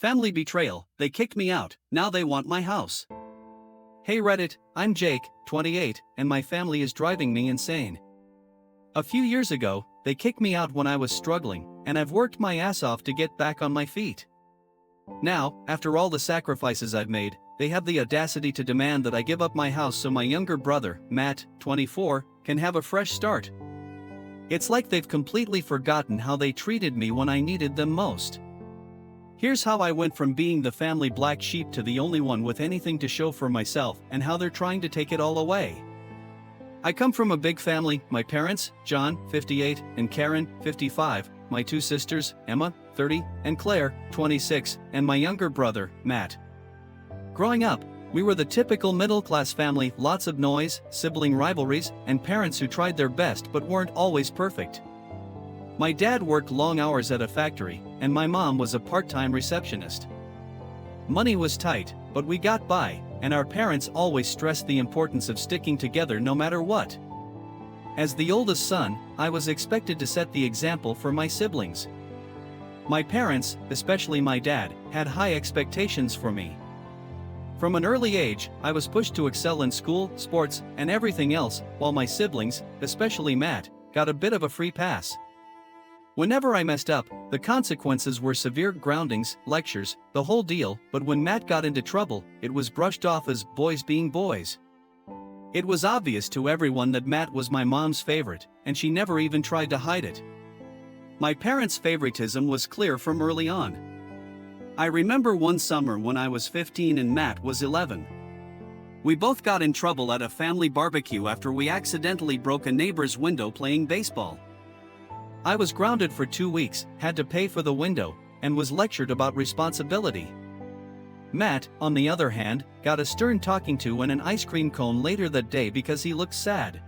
Family betrayal, they kicked me out, now they want my house. Hey Reddit, I'm Jake, 28, and my family is driving me insane. A few years ago, they kicked me out when I was struggling, and I've worked my ass off to get back on my feet. Now, after all the sacrifices I've made, they have the audacity to demand that I give up my house so my younger brother, Matt, 24, can have a fresh start. It's like they've completely forgotten how they treated me when I needed them most. Here's how I went from being the family black sheep to the only one with anything to show for myself, and how they're trying to take it all away. I come from a big family: my parents, John, 58, and Karen, 55, my two sisters, Emma, 30, and Claire, 26, and my younger brother, Matt. Growing up, we were the typical middle-class family: lots of noise, sibling rivalries, and parents who tried their best but weren't always perfect. My dad worked long hours at a factory, and my mom was a part-time receptionist. Money was tight, but we got by, and our parents always stressed the importance of sticking together no matter what. As the oldest son, I was expected to set the example for my siblings. My parents, especially my dad, had high expectations for me. From an early age, I was pushed to excel in school, sports, and everything else, while my siblings, especially Matt, got a bit of a free pass. Whenever I messed up, the consequences were severe groundings, lectures, the whole deal, but when Matt got into trouble, it was brushed off as boys being boys. It was obvious to everyone that Matt was my mom's favorite, and she never even tried to hide it. My parents' favoritism was clear from early on. I remember one summer when I was 15 and Matt was 11. We both got in trouble at a family barbecue after we accidentally broke a neighbor's window playing baseball. I was grounded for 2 weeks, had to pay for the window, and was lectured about responsibility. Matt, on the other hand, got a stern talking to and an ice cream cone later that day because he looked sad.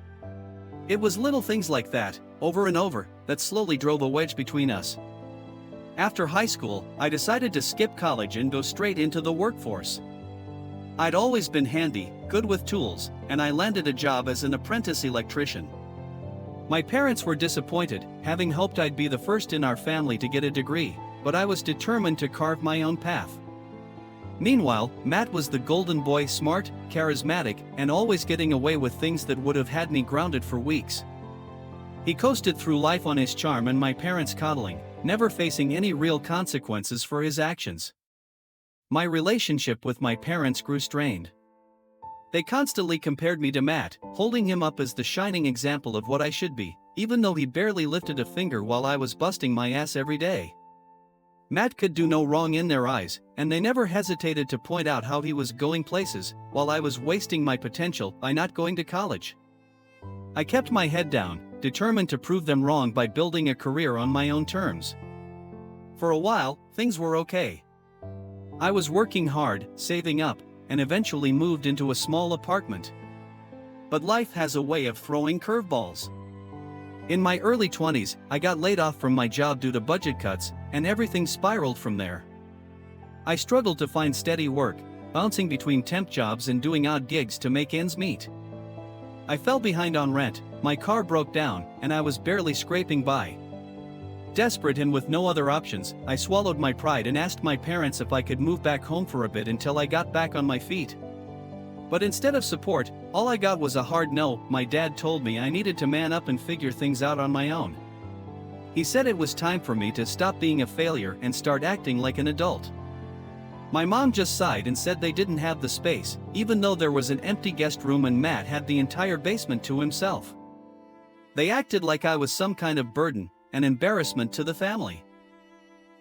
It was little things like that, over and over, that slowly drove a wedge between us. After high school, I decided to skip college and go straight into the workforce. I'd always been handy, good with tools, and I landed a job as an apprentice electrician. My parents were disappointed, having hoped I'd be the first in our family to get a degree, but I was determined to carve my own path. Meanwhile, Matt was the golden boy: smart, charismatic, and always getting away with things that would have had me grounded for weeks. He coasted through life on his charm and my parents' coddling, never facing any real consequences for his actions. My relationship with my parents grew strained. They constantly compared me to Matt, holding him up as the shining example of what I should be, even though he barely lifted a finger while I was busting my ass every day. Matt could do no wrong in their eyes, and they never hesitated to point out how he was going places, while I was wasting my potential by not going to college. I kept my head down, determined to prove them wrong by building a career on my own terms. For a while, things were okay. I was working hard, saving up, and eventually moved into a small apartment. But life has a way of throwing curveballs. In my early 20s, I got laid off from my job due to budget cuts, and everything spiraled from there. I struggled to find steady work, bouncing between temp jobs and doing odd gigs to make ends meet. I fell behind on rent, my car broke down, and I was barely scraping by. Desperate and with no other options, I swallowed my pride and asked my parents if I could move back home for a bit until I got back on my feet. But instead of support, all I got was a hard no. My dad told me I needed to man up and figure things out on my own. He said it was time for me to stop being a failure and start acting like an adult. My mom just sighed and said they didn't have the space, even though there was an empty guest room and Matt had the entire basement to himself. They acted like I was some kind of burden, an embarrassment to the family.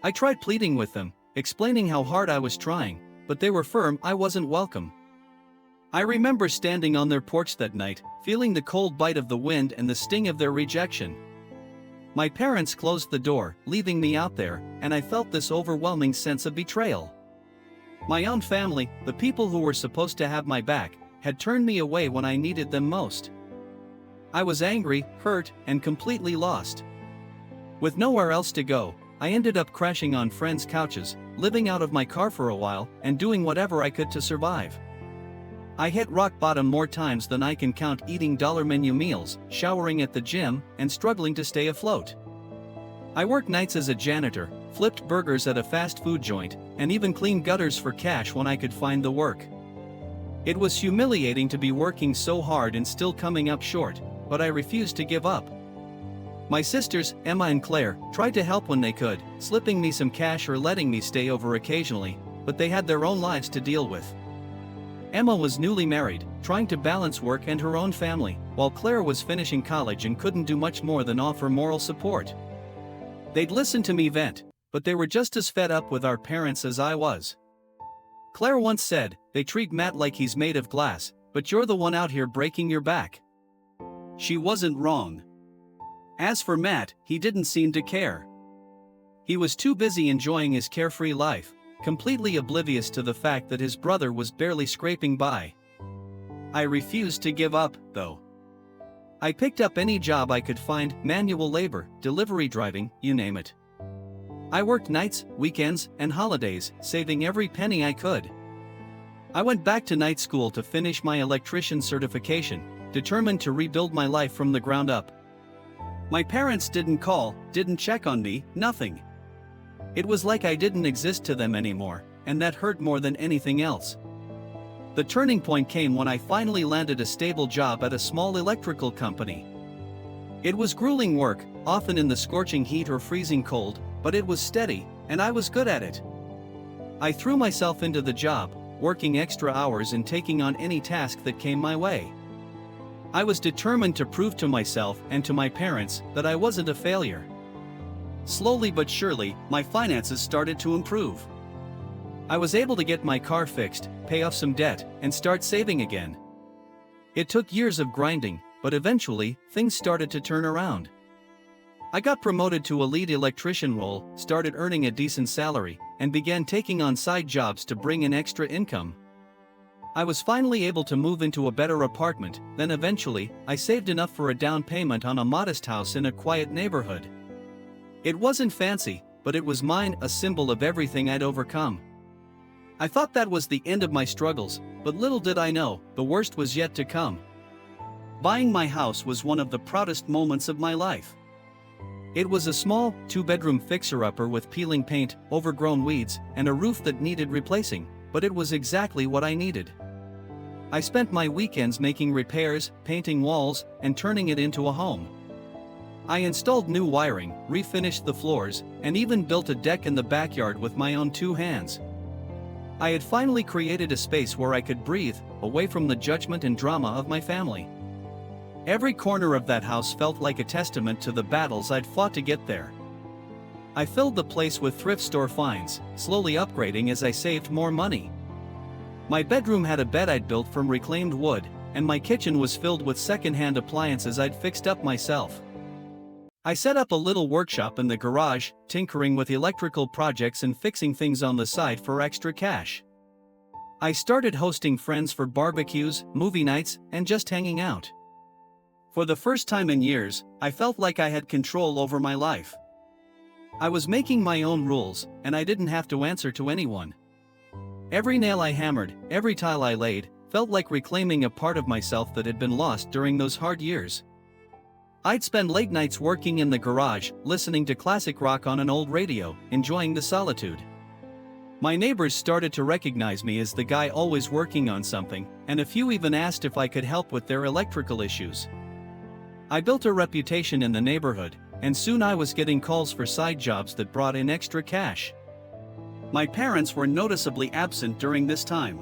I tried pleading with them, explaining how hard I was trying, but they were firm I wasn't welcome. I remember standing on their porch that night, feeling the cold bite of the wind and the sting of their rejection. My parents closed the door, leaving me out there, and I felt this overwhelming sense of betrayal. My own family, the people who were supposed to have my back, had turned me away when I needed them most. I was angry, hurt, and completely lost. With nowhere else to go, I ended up crashing on friends' couches, living out of my car for a while, and doing whatever I could to survive. I hit rock bottom more times than I can count, eating dollar menu meals, showering at the gym, and struggling to stay afloat. I worked nights as a janitor, flipped burgers at a fast food joint, and even clean gutters for cash when I could find the work. It was humiliating to be working so hard and still coming up short, but I refused to give up. My sisters, Emma and Claire, tried to help when they could, slipping me some cash or letting me stay over occasionally, but they had their own lives to deal with. Emma was newly married, trying to balance work and her own family, while Claire was finishing college and couldn't do much more than offer moral support. They'd listen to me vent, but they were just as fed up with our parents as I was. Claire once said, "They treat Matt like he's made of glass, but you're the one out here breaking your back." She wasn't wrong. As for Matt, he didn't seem to care. He was too busy enjoying his carefree life, completely oblivious to the fact that his brother was barely scraping by. I refused to give up, though. I picked up any job I could find, manual labor, delivery driving, you name it. I worked nights, weekends, and holidays, saving every penny I could. I went back to night school to finish my electrician certification, determined to rebuild my life from the ground up. My parents didn't call, didn't check on me, nothing. It was like I didn't exist to them anymore, and that hurt more than anything else. The turning point came when I finally landed a stable job at a small electrical company. It was grueling work, often in the scorching heat or freezing cold, but it was steady, and I was good at it. I threw myself into the job, working extra hours and taking on any task that came my way. I was determined to prove to myself and to my parents that I wasn't a failure. Slowly but surely, my finances started to improve. I was able to get my car fixed, pay off some debt, and start saving again. It took years of grinding, but eventually, things started to turn around. I got promoted to a lead electrician role, started earning a decent salary, and began taking on side jobs to bring in extra income. I was finally able to move into a better apartment, then eventually, I saved enough for a down payment on a modest house in a quiet neighborhood. It wasn't fancy, but it was mine, a symbol of everything I'd overcome. I thought that was the end of my struggles, but little did I know, the worst was yet to come. Buying my house was one of the proudest moments of my life. It was a small, two-bedroom fixer-upper with peeling paint, overgrown weeds, and a roof that needed replacing, but it was exactly what I needed. I spent my weekends making repairs, painting walls, and turning it into a home. I installed new wiring, refinished the floors, and even built a deck in the backyard with my own two hands. I had finally created a space where I could breathe, away from the judgment and drama of my family. Every corner of that house felt like a testament to the battles I'd fought to get there. I filled the place with thrift store finds, slowly upgrading as I saved more money. My bedroom had a bed I'd built from reclaimed wood, and my kitchen was filled with second-hand appliances I'd fixed up myself. I set up a little workshop in the garage, tinkering with electrical projects and fixing things on the side for extra cash. I started hosting friends for barbecues, movie nights, and just hanging out. For the first time in years, I felt like I had control over my life. I was making my own rules, and I didn't have to answer to anyone. Every nail I hammered, every tile I laid, felt like reclaiming a part of myself that had been lost during those hard years. I'd spend late nights working in the garage, listening to classic rock on an old radio, enjoying the solitude. My neighbors started to recognize me as the guy always working on something, and a few even asked if I could help with their electrical issues. I built a reputation in the neighborhood, and soon I was getting calls for side jobs that brought in extra cash. My parents were noticeably absent during this time.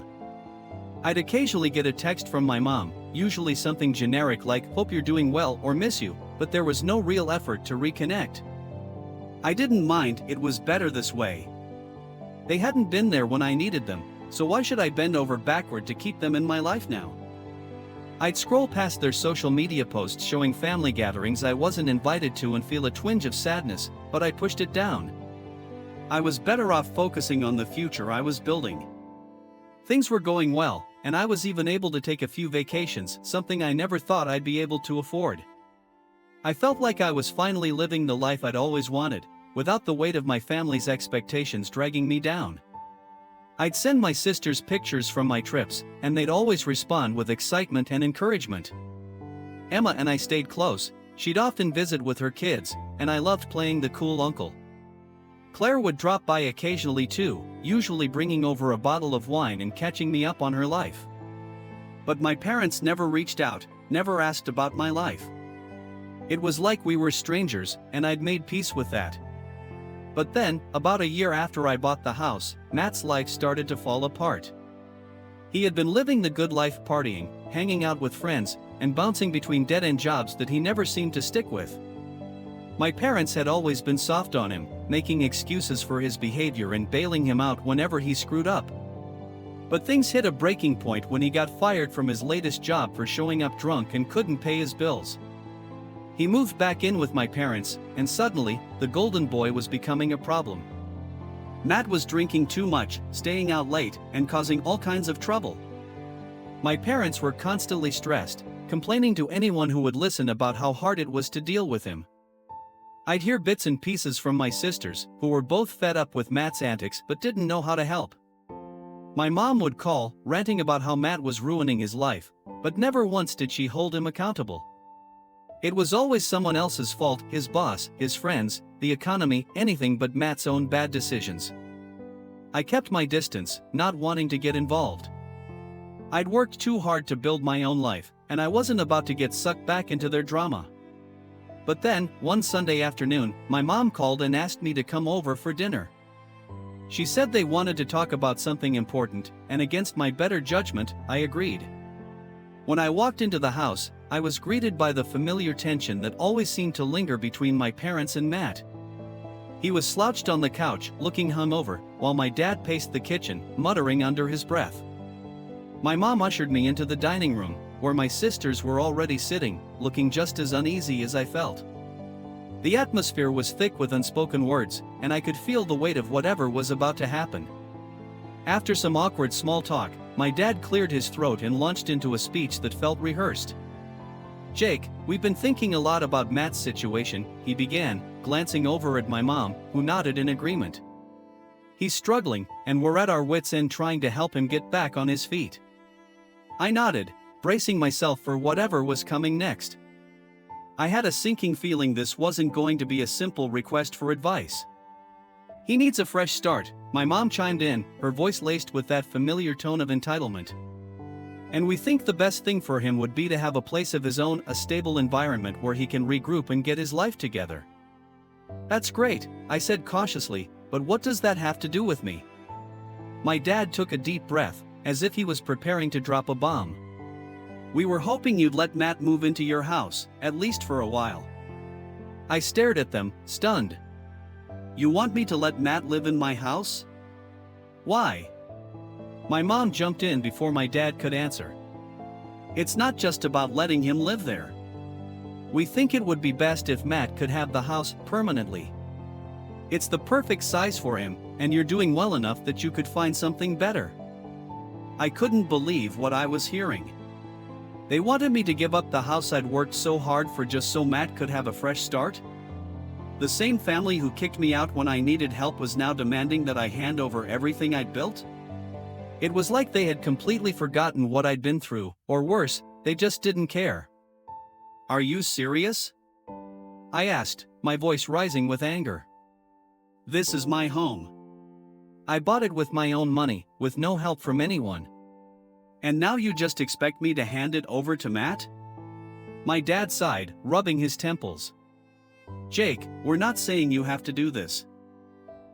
I'd occasionally get a text from my mom, usually something generic like "hope you're doing well" or "miss you," but there was no real effort to reconnect. I didn't mind, it was better this way. They hadn't been there when I needed them, so why should I bend over backward to keep them in my life now? I'd scroll past their social media posts showing family gatherings I wasn't invited to and feel a twinge of sadness, but I pushed it down. I was better off focusing on the future I was building. Things were going well, and I was even able to take a few vacations, something I never thought I'd be able to afford. I felt like I was finally living the life I'd always wanted, without the weight of my family's expectations dragging me down. I'd send my sisters pictures from my trips, and they'd always respond with excitement and encouragement. Emma and I stayed close, she'd often visit with her kids, and I loved playing the cool uncle. Claire would drop by occasionally too, usually bringing over a bottle of wine and catching me up on her life. But my parents never reached out, never asked about my life. It was like we were strangers, and I'd made peace with that. But then, about a year after I bought the house, Matt's life started to fall apart. He had been living the good life, partying, hanging out with friends, and bouncing between dead-end jobs that he never seemed to stick with. My parents had always been soft on him, making excuses for his behavior and bailing him out whenever he screwed up. But things hit a breaking point when he got fired from his latest job for showing up drunk and couldn't pay his bills. He moved back in with my parents, and suddenly, the golden boy was becoming a problem. Matt was drinking too much, staying out late, and causing all kinds of trouble. My parents were constantly stressed, complaining to anyone who would listen about how hard it was to deal with him. I'd hear bits and pieces from my sisters, who were both fed up with Matt's antics but didn't know how to help. My mom would call, ranting about how Matt was ruining his life, but never once did she hold him accountable. It was always someone else's fault, his boss, his friends, the economy, anything but Matt's own bad decisions. I kept my distance, not wanting to get involved. I'd worked too hard to build my own life, and I wasn't about to get sucked back into their drama. But then, one Sunday afternoon, my mom called and asked me to come over for dinner. She said they wanted to talk about something important, and against my better judgment, I agreed. When I walked into the house, I was greeted by the familiar tension that always seemed to linger between my parents and Matt. He was slouched on the couch, looking hungover, while my dad paced the kitchen, muttering under his breath. My mom ushered me into the dining room, where my sisters were already sitting, looking just as uneasy as I felt. The atmosphere was thick with unspoken words, and I could feel the weight of whatever was about to happen. After some awkward small talk, my dad cleared his throat and launched into a speech that felt rehearsed. "Jake, we've been thinking a lot about Matt's situation," he began, glancing over at my mom, who nodded in agreement. "He's struggling, and we're at our wits' end trying to help him get back on his feet." I nodded, bracing myself for whatever was coming next. I had a sinking feeling this wasn't going to be a simple request for advice. "He needs a fresh start," my mom chimed in, her voice laced with that familiar tone of entitlement. "And we think the best thing for him would be to have a place of his own, a stable environment where he can regroup and get his life together." "That's great," I said cautiously, "but what does that have to do with me?" My dad took a deep breath, as if he was preparing to drop a bomb. "We were hoping you'd let Matt move into your house, at least for a while." I stared at them, stunned. "You want me to let Matt live in my house? Why?" My mom jumped in before my dad could answer. "It's not just about letting him live there. We think it would be best if Matt could have the house permanently. It's the perfect size for him, and you're doing well enough that you could find something better." I couldn't believe what I was hearing. They wanted me to give up the house I'd worked so hard for just so Matt could have a fresh start? The same family who kicked me out when I needed help was now demanding that I hand over everything I'd built? It was like they had completely forgotten what I'd been through, or worse, they just didn't care. "Are you serious?" I asked, my voice rising with anger. "This is my home. I bought it with my own money, with no help from anyone. And now you just expect me to hand it over to Matt?" My dad sighed, rubbing his temples. "Jake, we're not saying you have to do this.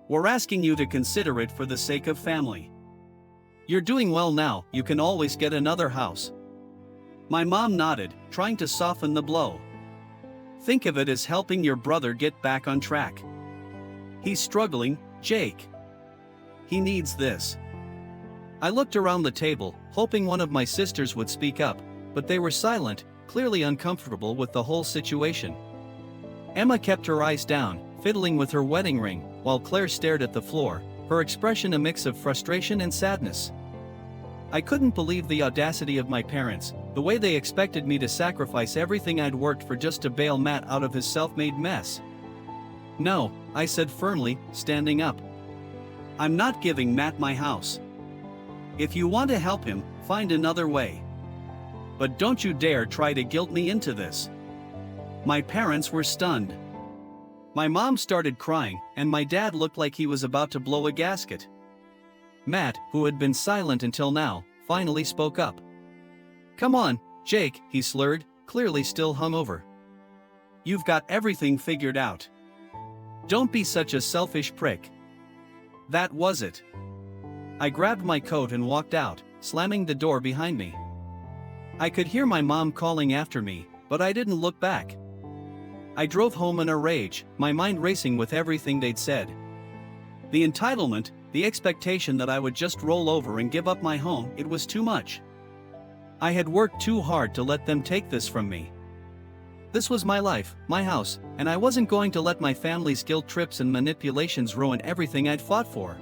We're asking you to consider it for the sake of family. You're doing well now, you can always get another house." My mom nodded, trying to soften the blow. "Think of it as helping your brother get back on track. He's struggling, Jake. He needs this." I looked around the table, hoping one of my sisters would speak up, but they were silent, clearly uncomfortable with the whole situation. Emma kept her eyes down, fiddling with her wedding ring, while Claire stared at the floor, her expression a mix of frustration and sadness. I couldn't believe the audacity of my parents, the way they expected me to sacrifice everything I'd worked for just to bail Matt out of his self-made mess. "No," I said firmly, standing up. "I'm not giving Matt my house. If you want to help him, find another way. But don't you dare try to guilt me into this." My parents were stunned. My mom started crying, and my dad looked like he was about to blow a gasket. Matt, who had been silent until now, finally spoke up. "Come on, Jake," he slurred, clearly still hungover. "You've got everything figured out. Don't be such a selfish prick." That was it. I grabbed my coat and walked out, slamming the door behind me. I could hear my mom calling after me, but I didn't look back. I drove home in a rage, my mind racing with everything they'd said. The entitlement, the expectation that I would just roll over and give up my home, it was too much. I had worked too hard to let them take this from me. This was my life, my house, and I wasn't going to let my family's guilt trips and manipulations ruin everything I'd fought for.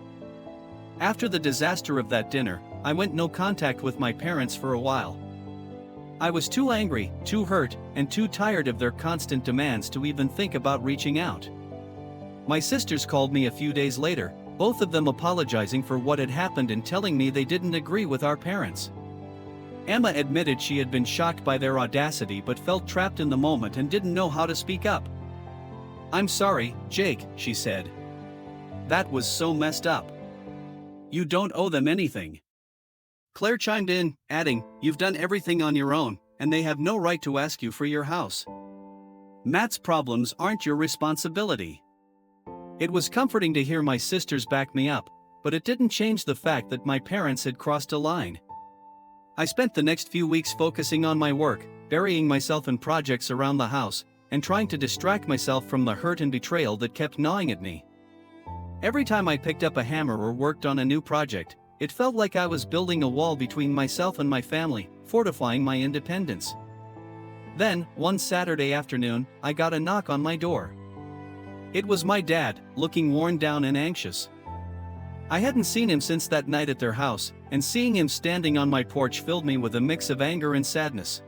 After the disaster of that dinner, I went no contact with my parents for a while. I was too angry, too hurt, and too tired of their constant demands to even think about reaching out. My sisters called me a few days later, both of them apologizing for what had happened and telling me they didn't agree with our parents. Emma admitted she had been shocked by their audacity but felt trapped in the moment and didn't know how to speak up. "I'm sorry, Jake," she said. "That was so messed up. You don't owe them anything." Claire chimed in, adding, "You've done everything on your own, and they have no right to ask you for your house. Matt's problems aren't your responsibility." It was comforting to hear my sisters back me up, but it didn't change the fact that my parents had crossed a line. I spent the next few weeks focusing on my work, burying myself in projects around the house, and trying to distract myself from the hurt and betrayal that kept gnawing at me. Every time I picked up a hammer or worked on a new project, it felt like I was building a wall between myself and my family, fortifying my independence. Then, one Saturday afternoon, I got a knock on my door. It was my dad, looking worn down and anxious. I hadn't seen him since that night at their house, and seeing him standing on my porch filled me with a mix of anger and sadness.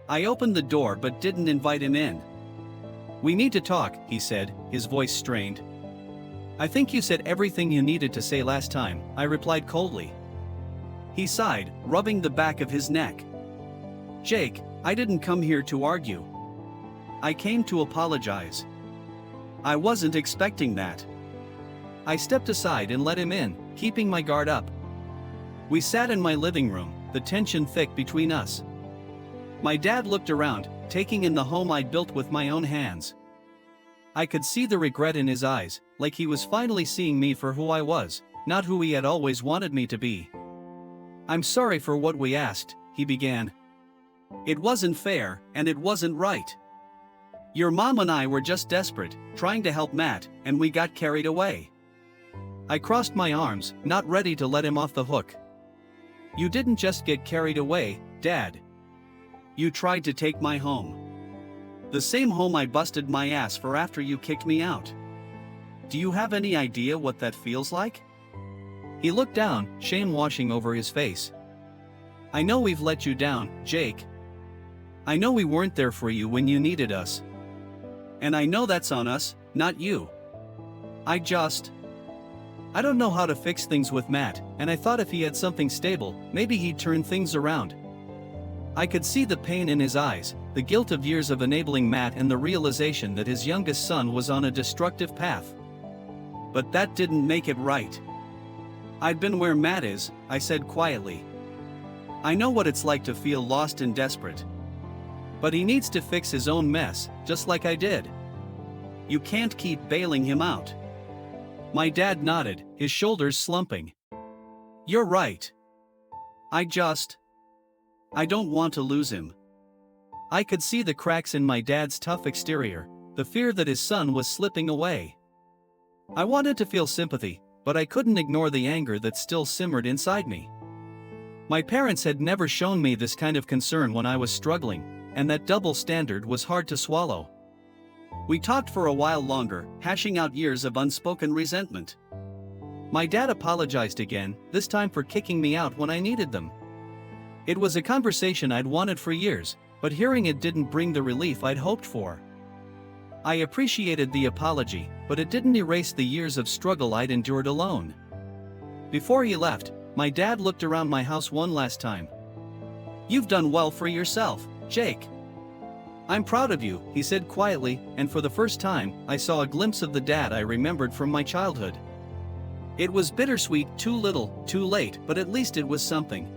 I opened the door but didn't invite him in. "We need to talk," he said, his voice strained. "I think you said everything you needed to say last time," I replied coldly. He sighed, rubbing the back of his neck. "Jake, I didn't come here to argue. I came to apologize. I wasn't expecting that." I stepped aside and let him in, keeping my guard up. We sat in my living room, the tension thick between us. My dad looked around, taking in the home I'd built with my own hands. I could see the regret in his eyes, like he was finally seeing me for who I was, not who he had always wanted me to be. "I'm sorry for what we asked," he began. "It wasn't fair, and it wasn't right. Your mom and I were just desperate, trying to help Matt, and we got carried away." I crossed my arms, not ready to let him off the hook. "You didn't just get carried away, Dad. You tried to take my home. The same home I busted my ass for after you kicked me out. Do you have any idea what that feels like?" He looked down, shame washing over his face. "I know we've let you down, Jake. I know we weren't there for you when you needed us. And I know that's on us, not you. I don't know how to fix things with Matt, and I thought if he had something stable, maybe he'd turn things around." I could see the pain in his eyes, the guilt of years of enabling Matt and the realization that his youngest son was on a destructive path. But that didn't make it right. "I'd been where Matt is," I said quietly. "I know what it's like to feel lost and desperate. But he needs to fix his own mess, just like I did. You can't keep bailing him out." My dad nodded, his shoulders slumping. "You're right. I don't want to lose him." I could see the cracks in my dad's tough exterior, the fear that his son was slipping away. I wanted to feel sympathy, but I couldn't ignore the anger that still simmered inside me. My parents had never shown me this kind of concern when I was struggling, and that double standard was hard to swallow. We talked for a while longer, hashing out years of unspoken resentment. My dad apologized again, this time for kicking me out when I needed them. It was a conversation I'd wanted for years, but hearing it didn't bring the relief I'd hoped for. I appreciated the apology, but it didn't erase the years of struggle I'd endured alone. Before he left, my dad looked around my house one last time. "You've done well for yourself, Jake. "I'm proud of you," he said quietly, and for the first time, I saw a glimpse of the dad I remembered from my childhood. It was bittersweet, too little, too late, but at least it was something.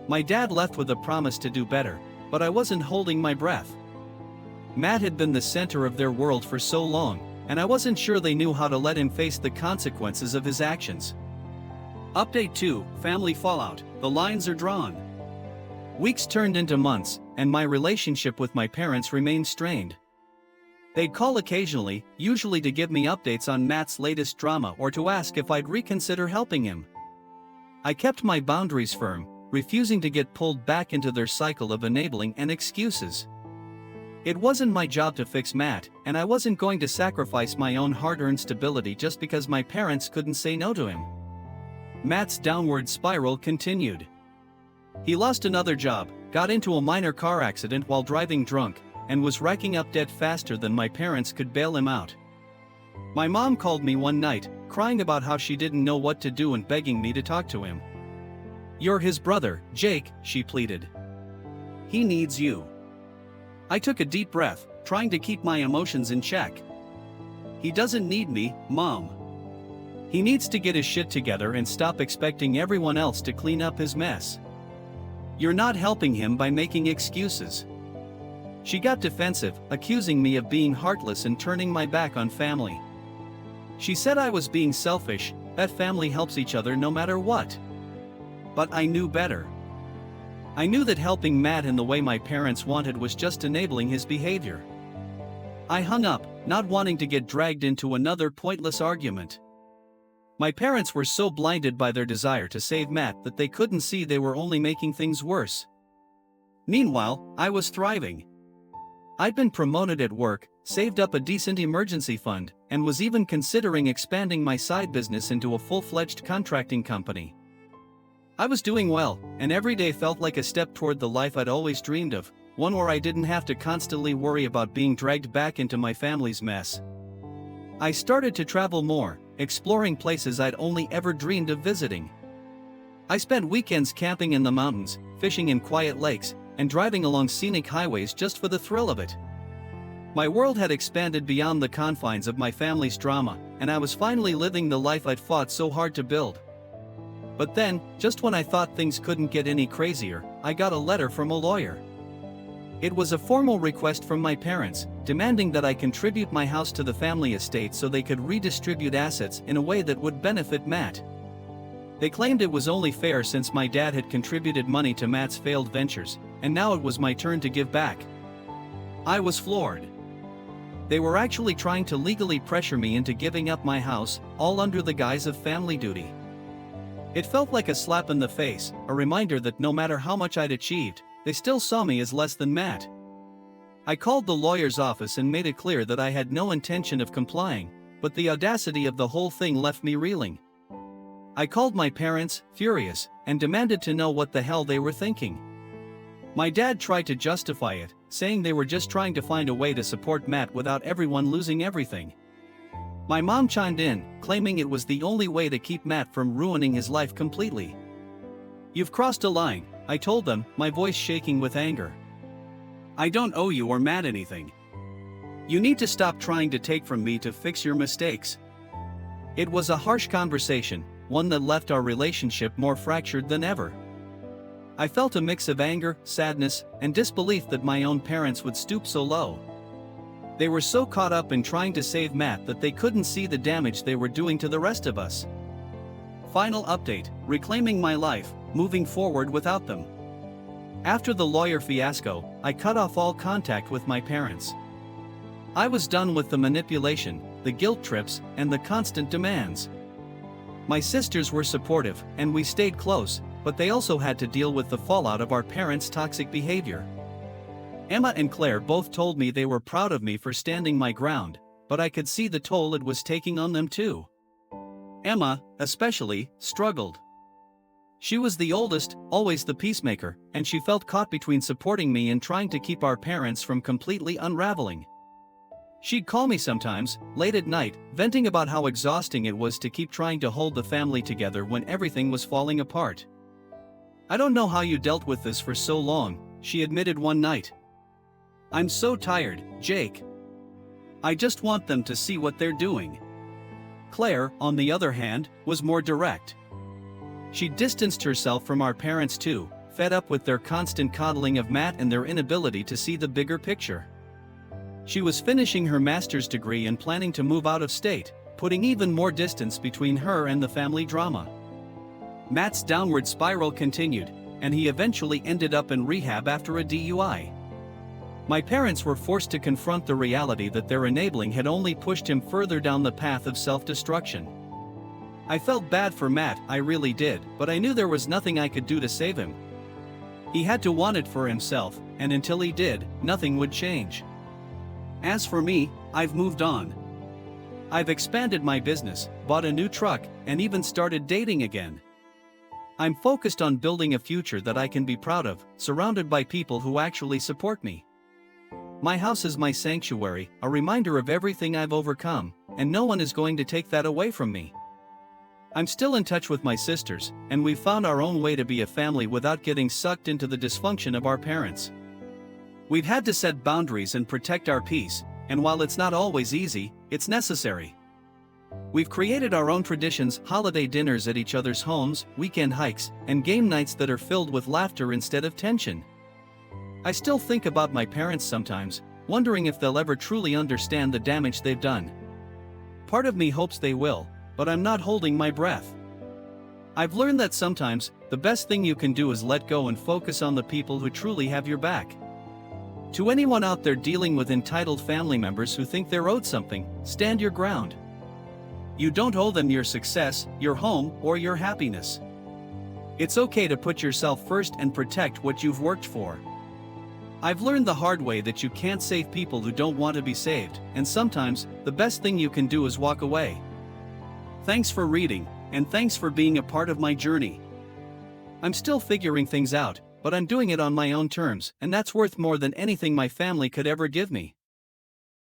My dad left with a promise to do better, but I wasn't holding my breath. Matt had been the center of their world for so long, and I wasn't sure they knew how to let him face the consequences of his actions. Update 2, Family Fallout, the lines are drawn. Weeks turned into months, and my relationship with my parents remained strained. They'd call occasionally, usually to give me updates on Matt's latest drama or to ask if I'd reconsider helping him. I kept my boundaries firm, refusing to get pulled back into their cycle of enabling and excuses. It wasn't my job to fix Matt, and I wasn't going to sacrifice my own hard-earned stability just because my parents couldn't say no to him. Matt's downward spiral continued. He lost another job, got into a minor car accident while driving drunk, and was racking up debt faster than my parents could bail him out. My mom called me one night, crying about how she didn't know what to do and begging me to talk to him. "You're his brother, Jake," she pleaded. "He needs you." I took a deep breath, trying to keep my emotions in check. "He doesn't need me, Mom. He needs to get his shit together and stop expecting everyone else to clean up his mess. You're not helping him by making excuses." She got defensive, accusing me of being heartless and turning my back on family. She said I was being selfish, that family helps each other no matter what. But I knew better. I knew that helping Matt in the way my parents wanted was just enabling his behavior. I hung up, not wanting to get dragged into another pointless argument. My parents were so blinded by their desire to save Matt that they couldn't see they were only making things worse. Meanwhile, I was thriving. I'd been promoted at work, saved up a decent emergency fund, and was even considering expanding my side business into a full-fledged contracting company. I was doing well, and every day felt like a step toward the life I'd always dreamed of, one where I didn't have to constantly worry about being dragged back into my family's mess. I started to travel more, exploring places I'd only ever dreamed of visiting. I spent weekends camping in the mountains, fishing in quiet lakes, and driving along scenic highways just for the thrill of it. My world had expanded beyond the confines of my family's drama, and I was finally living the life I'd fought so hard to build. But then, just when I thought things couldn't get any crazier, I got a letter from a lawyer. It was a formal request from my parents, demanding that I contribute my house to the family estate so they could redistribute assets in a way that would benefit Matt. They claimed it was only fair since my dad had contributed money to Matt's failed ventures, and now it was my turn to give back. I was floored. They were actually trying to legally pressure me into giving up my house, all under the guise of family duty. It felt like a slap in the face, a reminder that no matter how much I'd achieved, they still saw me as less than Matt. I called the lawyer's office and made it clear that I had no intention of complying, but the audacity of the whole thing left me reeling. I called my parents, furious, and demanded to know what the hell they were thinking. My dad tried to justify it, saying they were just trying to find a way to support Matt without everyone losing everything. My mom chimed in, claiming it was the only way to keep Matt from ruining his life completely. "You've crossed a line," I told them, my voice shaking with anger. "I don't owe you or Matt anything. You need to stop trying to take from me to fix your mistakes." It was a harsh conversation, one that left our relationship more fractured than ever. I felt a mix of anger, sadness, and disbelief that my own parents would stoop so low. They were so caught up in trying to save Matt that they couldn't see the damage they were doing to the rest of us. Final update, reclaiming my life, moving forward without them. After the lawyer fiasco, I cut off all contact with my parents. I was done with the manipulation, the guilt trips, and the constant demands. My sisters were supportive, and we stayed close, but they also had to deal with the fallout of our parents' toxic behavior. Emma and Claire both told me they were proud of me for standing my ground, but I could see the toll it was taking on them too. Emma, especially, struggled. She was the oldest, always the peacemaker, and she felt caught between supporting me and trying to keep our parents from completely unraveling. She'd call me sometimes, late at night, venting about how exhausting it was to keep trying to hold the family together when everything was falling apart. "I don't know how you dealt with this for so long," she admitted one night. I'm so tired, Jake. I just want them to see what they're doing. Claire, on the other hand, was more direct. She distanced herself from our parents too, fed up with their constant coddling of Matt and their inability to see the bigger picture. She was finishing her master's degree and planning to move out of state, putting even more distance between her and the family drama. Matt's downward spiral continued, and he eventually ended up in rehab after a DUI. My parents were forced to confront the reality that their enabling had only pushed him further down the path of self-destruction. I felt bad for Matt, I really did, but I knew there was nothing I could do to save him. He had to want it for himself, and until he did, nothing would change. As for me, I've moved on. I've expanded my business, bought a new truck, and even started dating again. I'm focused on building a future that I can be proud of, surrounded by people who actually support me. My house is my sanctuary, a reminder of everything I've overcome, and no one is going to take that away from me. I'm still in touch with my sisters, and we've found our own way to be a family without getting sucked into the dysfunction of our parents. We've had to set boundaries and protect our peace, and while it's not always easy, it's necessary. We've created our own traditions, holiday dinners at each other's homes, weekend hikes, and game nights that are filled with laughter instead of tension. I still think about my parents sometimes, wondering if they'll ever truly understand the damage they've done. Part of me hopes they will, but I'm not holding my breath. I've learned that sometimes, the best thing you can do is let go and focus on the people who truly have your back. To anyone out there dealing with entitled family members who think they're owed something, stand your ground. You don't owe them your success, your home, or your happiness. It's okay to put yourself first and protect what you've worked for. I've learned the hard way that you can't save people who don't want to be saved, and sometimes, the best thing you can do is walk away. Thanks for reading, and thanks for being a part of my journey. I'm still figuring things out, but I'm doing it on my own terms, and that's worth more than anything my family could ever give me.